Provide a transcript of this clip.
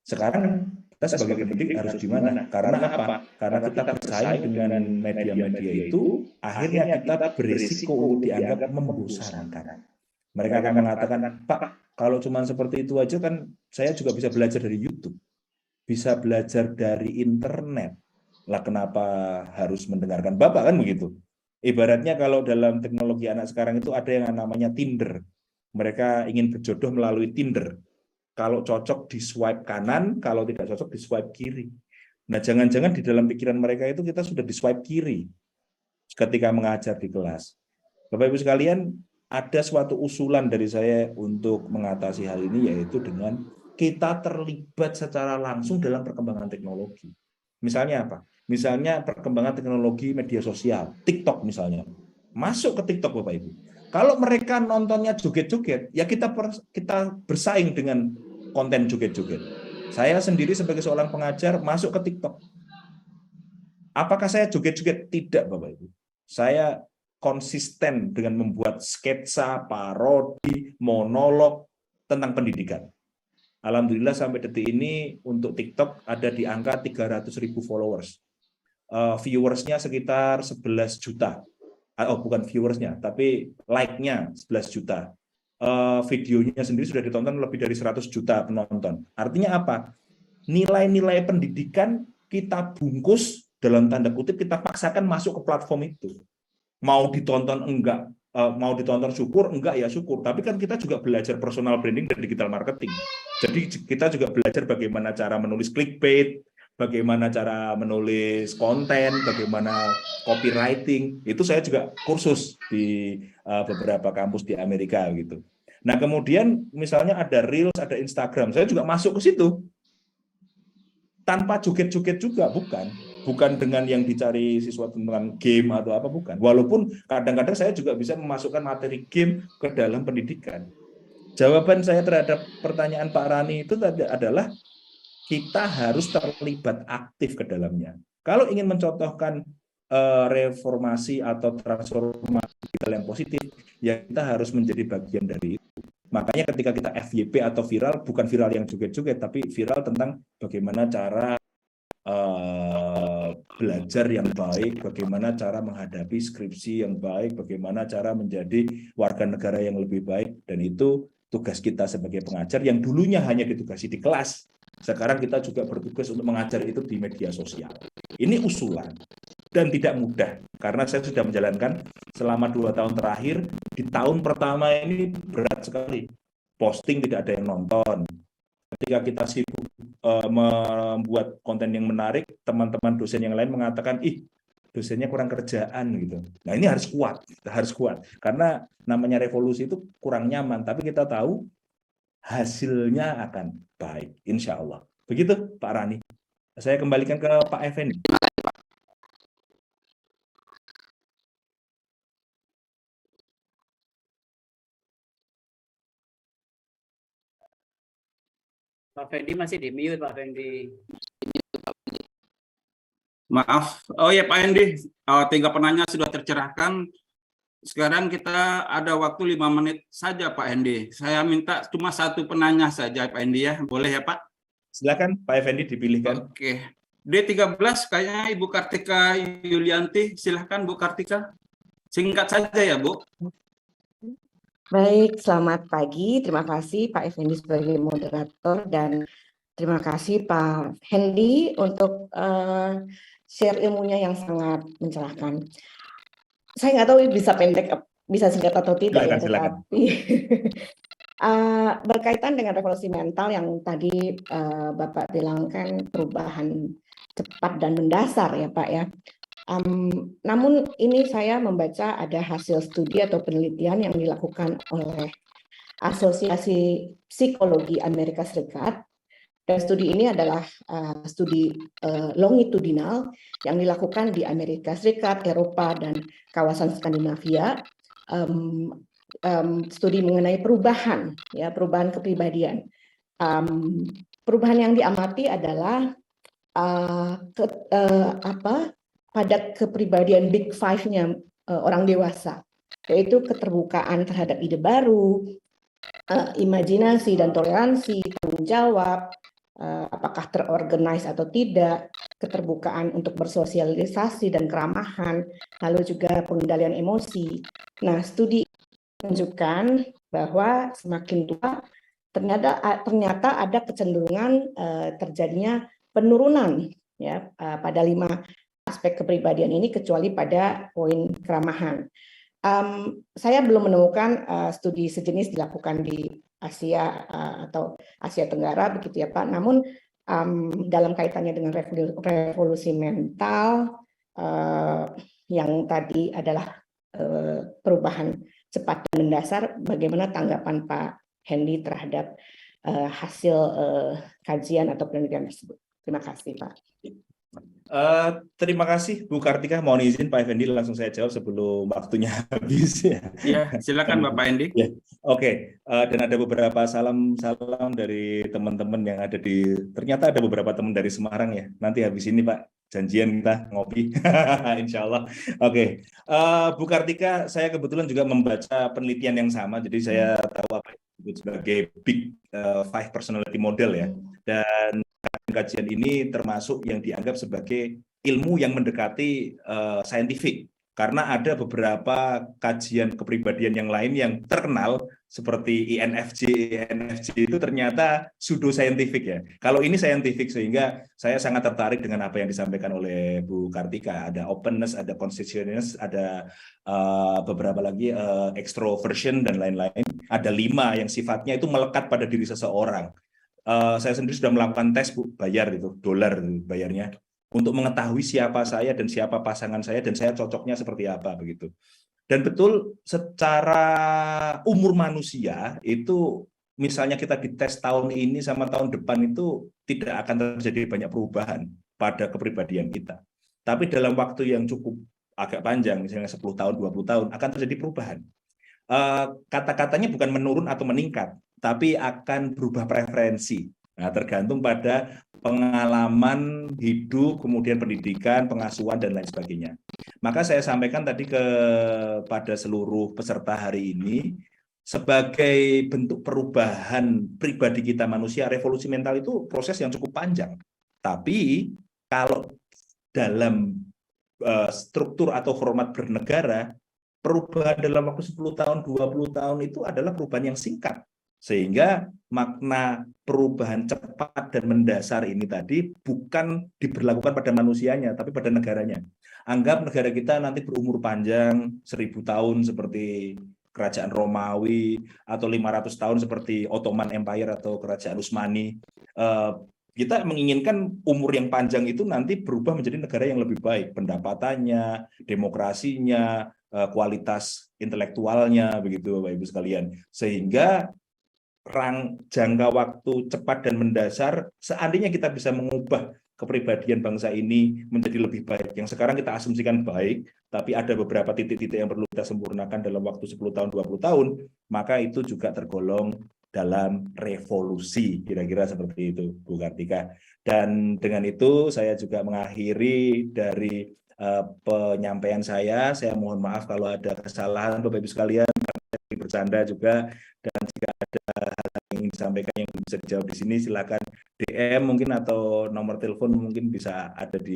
Sekarang kita sebagai pendidik harus di mana? Karena apa? Karena kita bersaing dengan media-media itu, akhirnya kita berisiko untuk dianggap membosankan. Mereka akan mengatakan, Pak, kalau cuma seperti itu aja kan saya juga bisa belajar dari YouTube, bisa belajar dari internet. Lah kenapa harus mendengarkan Bapak, kan begitu? Ibaratnya kalau dalam teknologi anak sekarang itu ada yang namanya Tinder. Mereka ingin berjodoh melalui Tinder. Kalau cocok di swipe kanan, kalau tidak cocok di swipe kiri. Nah, jangan-jangan di dalam pikiran mereka itu kita sudah di swipe kiri ketika mengajar di kelas. Bapak Ibu sekalian, ada suatu usulan dari saya untuk mengatasi hal ini, yaitu dengan kita terlibat secara langsung dalam perkembangan teknologi. Misalnya apa? Misalnya perkembangan teknologi media sosial, TikTok misalnya. Masuk ke TikTok Bapak Ibu. Kalau mereka nontonnya joget-joget, ya kita bersaing dengan konten joget-joget. Saya sendiri sebagai seorang pengajar masuk ke TikTok. Apakah saya joget-joget? Tidak Bapak Ibu. Saya konsisten dengan membuat sketsa, parodi, monolog tentang pendidikan. Alhamdulillah sampai detik ini untuk TikTok ada di angka 300.000 followers. Viewersnya sekitar 11 juta. Oh, bukan viewersnya, tapi like-nya 11 juta. Videonya sendiri sudah ditonton lebih dari 100 juta penonton. Artinya apa? Nilai-nilai pendidikan kita bungkus, dalam tanda kutip, kita paksakan masuk ke platform itu. Mau ditonton enggak, mau ditonton syukur, enggak ya syukur. Tapi kan kita juga belajar personal branding dan digital marketing. Jadi kita juga belajar bagaimana cara menulis clickbait, bagaimana cara menulis konten, bagaimana copywriting. Itu saya juga kursus di beberapa kampus di Amerika gitu. Nah, kemudian misalnya ada Reels, ada Instagram, saya juga masuk ke situ. Tanpa joget-joget juga, bukan dengan yang dicari siswa tentang game atau apa, bukan. Walaupun kadang-kadang saya juga bisa memasukkan materi game ke dalam pendidikan. Jawaban saya terhadap pertanyaan Pak Rani itu adalah kita harus terlibat aktif ke dalamnya. Kalau ingin mencontohkan reformasi atau transformasi digital yang positif, ya kita harus menjadi bagian dari itu. Makanya ketika kita FYP atau viral, bukan viral yang joget-joget, tapi viral tentang bagaimana cara belajar yang baik, bagaimana cara menghadapi skripsi yang baik, bagaimana cara menjadi warga negara yang lebih baik, dan itu tugas kita sebagai pengajar yang dulunya hanya ditugasi di kelas, sekarang kita juga bertugas untuk mengajar itu di media sosial. Ini usulan dan tidak mudah karena saya sudah menjalankan selama 2 tahun terakhir. Di tahun pertama ini berat sekali, posting tidak ada yang nonton. Ketika kita sibuk membuat konten yang menarik, teman-teman dosen yang lain mengatakan, dosennya kurang kerjaan gitu. Nah, ini harus kuat, karena namanya revolusi itu kurang nyaman, tapi kita tahu hasilnya akan baik, insya Allah. Begitu Pak Rani. Saya kembalikan ke Pak Effendi. Pak Fendi masih di mute, Pak Fendi. Maaf. Oh ya Pak Hendi, 3 penanya sudah tercerahkan. Sekarang kita ada waktu 5 menit saja Pak Hendi. Saya minta cuma 1 penanya saja Pak Hendi ya. Boleh ya Pak? Silakan Pak Effendi dipilihkan. Oke. D13 kayaknya Ibu Kartika Yulianti. Silakan Bu Kartika. Singkat saja ya Bu. Baik, selamat pagi. Terima kasih Pak Effendi sebagai moderator dan terima kasih Pak Hendi untuk share ilmunya yang sangat mencerahkan. Saya nggak tahu bisa pendek, bisa singkat atau tidak, silakan. Tetapi berkaitan dengan revolusi mental yang tadi Bapak bilang kan perubahan cepat dan mendasar ya Pak ya. Namun ini saya membaca ada hasil studi atau penelitian yang dilakukan oleh Asosiasi Psikologi Amerika Serikat, dan studi ini adalah studi longitudinal yang dilakukan di Amerika Serikat, Eropa, dan kawasan Skandinavia. Studi mengenai perubahan kepribadian. Perubahan yang diamati adalah pada kepribadian Big Five-nya orang dewasa, yaitu keterbukaan terhadap ide baru, imajinasi dan toleransi, tanggung jawab, apakah terorganize atau tidak, keterbukaan untuk bersosialisasi dan keramahan, lalu juga pengendalian emosi. Nah, studi menunjukkan bahwa semakin tua ternyata ada kecenderungan terjadinya penurunan ya pada 5 aspek kepribadian ini kecuali pada poin keramahan. Saya belum menemukan studi sejenis dilakukan di Asia atau Asia Tenggara begitu ya Pak. Namun dalam kaitannya dengan revolusi mental yang tadi adalah perubahan cepat dan mendasar, bagaimana tanggapan Pak Hendy terhadap hasil kajian atau penelitian tersebut? Terima kasih Pak. Terima kasih Bu Kartika. Mohon izin Pak Effendi langsung saya jawab sebelum waktunya habis ya. Ya, silakan Bapak Hendy. Ya, oke. Dan ada beberapa salam dari teman-teman yang ada ternyata ada beberapa teman dari Semarang ya. Nanti habis ini Pak, janjian kita ngopi. Insya Allah. Oke. Bu Kartika, saya kebetulan juga membaca penelitian yang sama. Jadi saya tahu apa yang disebut sebagai Big Five Personality Model ya. Dan kajian ini termasuk yang dianggap sebagai ilmu yang mendekati saintifik karena ada beberapa kajian kepribadian yang lain yang terkenal seperti INFJ itu ternyata pseudo saintifik ya. Kalau ini saintifik sehingga saya sangat tertarik dengan apa yang disampaikan oleh Bu Kartika. Ada openness, ada conscientiousness, ada beberapa lagi extroversion dan lain-lain. Ada 5 yang sifatnya itu melekat pada diri seseorang. Saya sendiri sudah melakukan tes Bu, bayar itu $, bayarnya untuk mengetahui siapa saya dan siapa pasangan saya dan saya cocoknya seperti apa begitu. Dan betul secara umur manusia itu misalnya kita dites tahun ini sama tahun depan itu tidak akan terjadi banyak perubahan pada kepribadian kita. Tapi dalam waktu yang cukup agak panjang misalnya 10 tahun, 20 tahun akan terjadi perubahan. Kata-katanya bukan menurun atau meningkat, tapi akan berubah preferensi. Nah, tergantung pada pengalaman hidup, kemudian pendidikan, pengasuhan, dan lain sebagainya. Maka saya sampaikan tadi kepada seluruh peserta hari ini, sebagai bentuk perubahan pribadi kita manusia, revolusi mental itu proses yang cukup panjang. Tapi kalau dalam struktur atau format bernegara, perubahan dalam waktu 10 tahun, 20 tahun itu adalah perubahan yang singkat. Sehingga makna perubahan cepat dan mendasar ini tadi bukan diberlakukan pada manusianya, tapi pada negaranya. Anggap negara kita nanti berumur panjang 1000 tahun seperti Kerajaan Romawi, atau 500 tahun seperti Ottoman Empire atau Kerajaan Utsmani. Kita menginginkan umur yang panjang itu nanti berubah menjadi negara yang lebih baik, pendapatannya, demokrasinya, kualitas intelektualnya, begitu Bapak Ibu sekalian. Sehingga jangka waktu cepat dan mendasar, seandainya kita bisa mengubah kepribadian bangsa ini menjadi lebih baik. Yang sekarang kita asumsikan baik, tapi ada beberapa titik-titik yang perlu kita sempurnakan dalam waktu 10 tahun, 20 tahun, maka itu juga tergolong dalam revolusi, kira-kira seperti itu, Bu Kartika. Dan dengan itu saya juga mengakhiri dari penyampaian saya. Saya mohon maaf kalau ada kesalahan Bapak Ibu sekalian, bercanda juga, dan jika ada hal yang ingin disampaikan yang bisa dijawab di sini, silakan DM mungkin atau nomor telepon mungkin bisa ada di